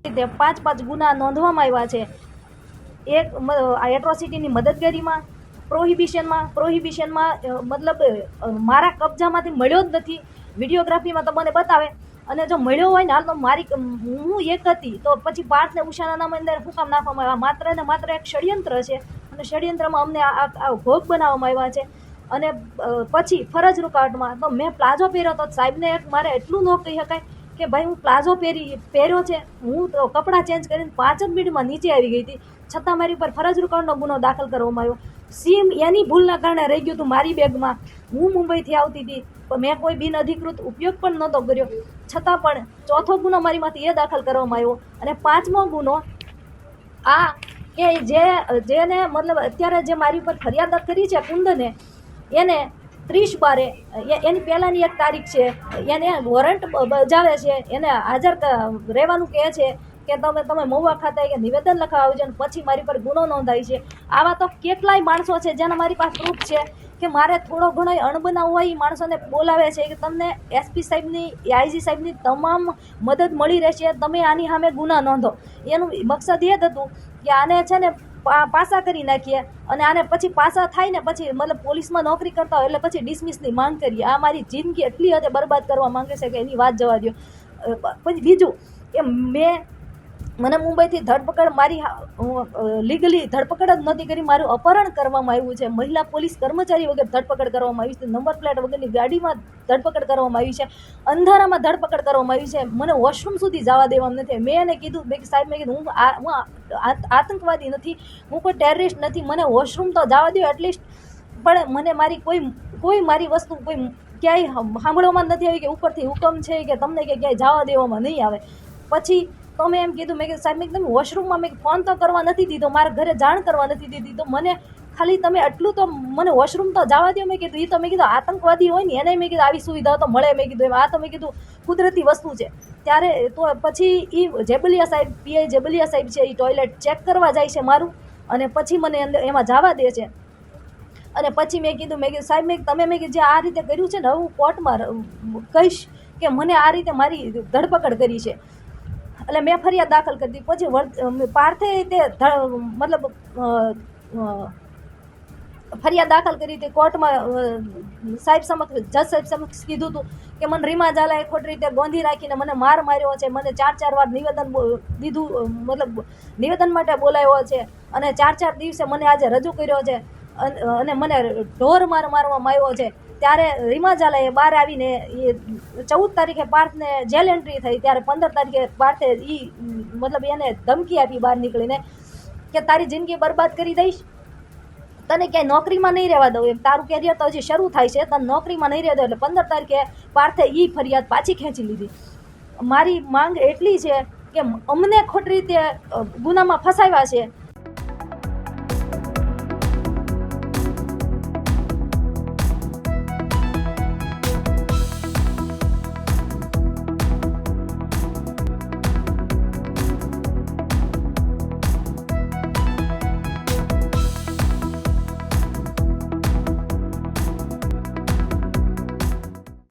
રીતે 5 ગુના નોંધવામાં આવ્યા છે. એક એટ્રોસિટીની મદદગારીમાં, પ્રોહિબિશનમાં મતલબ મારા કબજામાંથી મળ્યો જ નથી. વિડીયોગ્રાફીમાં તો મને બતાવે, અને જો મળ્યો હોય ને હાલ તો હું એક હતી તો પછી પાર્થને ઉષાના નામ અંદર શું કામ નાખવામાં આવ્યા? માત્ર ને માત્ર એક ષડયંત્ર છે, અને ષડયંત્રમાં અમને આ ભોગ બનાવવામાં આવ્યા છે. અને પછી ફરજ રૂકાવટમાં તો મેં પ્લાઝો પહેર્યો તો સાહેબને મારે એટલું ન કહી શકાય કે ભાઈ હું પ્લાઝો પહેર્યો છે, હું તો કપડાં ચેન્જ કરીને 5 જ મિનિટમાં નીચે આવી ગઈ હતી, છતાં મારી ઉપર ફરજ રૂકાવટનો ગુનો દાખલ કરવામાં આવ્યો. સીમ એની ભૂલના કારણે રહી ગયું હતું મારી બેગમાં. હું મુંબઈથી આવતી હતી, મેં કોઈ બિનઅધિકૃત ઉપયોગ પણ નહોતો કર્યો, છતાં પણ 4થો ગુનો મારીમાંથી એ દાખલ કરવામાં આવ્યો. અને 5મો ગુનો આ કે જેને મતલબ અત્યારે જે મારી ઉપર ફરિયાદ કરી છે કુંદને, એને 30/12 એની પહેલાંની એક તારીખ છે, એને વોરંટ બજાવે છે, એને હાજર રહેવાનું કહે છે કે તમે મહુવા ખાતે કે નિવેદન લખાવા આવજો, અને પછી મારી પર ગુનો નોંધાય છે. આવા તો કેટલાય માણસો છે જેના મારી પાસે પ્રૂફ છે કે મારે થોડો ઘણો અણબનાવ હોય એ માણસોને બોલાવે છે કે તમને એસપી સાહેબની, આઈજી સાહેબની તમામ મદદ મળી રહેશે, તમે આની સામે ગુના નોંધો. એનું મકસદ એ જ હતું કે આને છે ને પાસા કરી નાખીએ, અને આને પછી પાસા થાય ને પછી મતલબ પોલીસમાં નોકરી કરતા હોય એટલે પછી ડિસમિસની માંગ કરીએ. આ મારી જિંદગી એટલી હદે બરબાદ કરવા માંગે છે કે એની વાત જવા દો. પછી બીજું કે મને મુંબઈથી ધરપકડ, મારી લીગલી ધરપકડ જ નહોતી કરી, મારું અપહરણ કરવામાં આવ્યું છે, મહિલા પોલીસ કર્મચારી વગર ધરપકડ કરવામાં આવી છે, નંબર પ્લેટ વગરની ગાડીમાં ધરપકડ કરવામાં આવી છે, અંધારામાં ધરપકડ કરવામાં આવી છે, મને વોશરૂમ સુધી જવા દેવામાં નથી. મેં એને કીધું, સાહેબ મેં કીધું હું આતંકવાદી નથી, હું કોઈ ટેરરિસ્ટ નથી, મને વોશરૂમ તો જવા દો એટલીસ્ટ. પણ મને મારી કોઈ મારી વસ્તુ કોઈ ક્યાંય સાંભળવામાં નથી આવી કે ઉપરથી હુકમ છે કે તમને કે ક્યાંય જવા દેવામાં નહીં આવે. પછી તો મેં એમ કીધું, મેં કીધું સાહેબ, મેં તમે વોશરૂમમાં મેં ફોન તો કરવા નથી દીધો, મારા ઘરે જાણ કરવા નથી દીધી, તો મને ખાલી તમે એટલું તો મને વોશરૂમ તો જવા દો. મેં કીધું એ તો મેં કીધું આતંકવાદી હોય ને એને મેં કીધું આવી સુવિધાઓ તો મળે. મેં કીધું આ તો મેં કીધું કુદરતી વસ્તુ છે. ત્યારે તો પછી એ જેબલિયા સાહેબ, પીઆઈ જેબલિયા સાહેબ છે, એ ટોયલેટ ચેક કરવા જાય છે મારું, અને પછી મને એમાં જવા દે છે. અને પછી મેં કીધું સાહેબ, તમે મેં કીધું જે આ રીતે કર્યું છે ને, હું કોર્ટમાં કહીશ કે મને આ રીતે મારી ધરપકડ કરી છે. એટલે મેં ફરિયાદ દાખલ કરી હતી. પછી પાર્થે તે મતલબ ફરિયાદ દાખલ કરી હતી કોર્ટમાં, સાહેબ સમક્ષ, જજ સાહેબ સમક્ષ કીધું હતું કે મને રીમા ઝાલાએ ખોટી રીતે ગોંધી રાખીને મને માર માર્યો છે, મને 4 વાર નિવેદન દીધું, મતલબ નિવેદન માટે બોલાવ્યો છે, અને 4 દિવસે મને આજે રજૂ કર્યો છે, અને મને ઢોર મારવામાં આવ્યો છે. ત્યારે રીમા ઝાલાએ બહાર આવીને એ 14 તારીખે પાર્થને જેલ એન્ટ્રી થઈ, ત્યારે 15 તારીખે પાર્થે મતલબ એને ધમકી આપી બહાર નીકળીને કે તારી જિંદગી બરબાદ કરી દઈશ, તને ક્યાંય નોકરીમાં નહીં રહેવા દઉં, એમ તારું કેરિયર તો હજી શરૂ થાય છે, તને નોકરીમાં નહીં રહેવા દઉં. એટલે 15 તારીખે પાર્થે ફરિયાદ પાછી ખેંચી લીધી. મારી માંગ એટલી છે કે અમને ખોટી રીતે ગુનામાં ફસાવ્યા છે,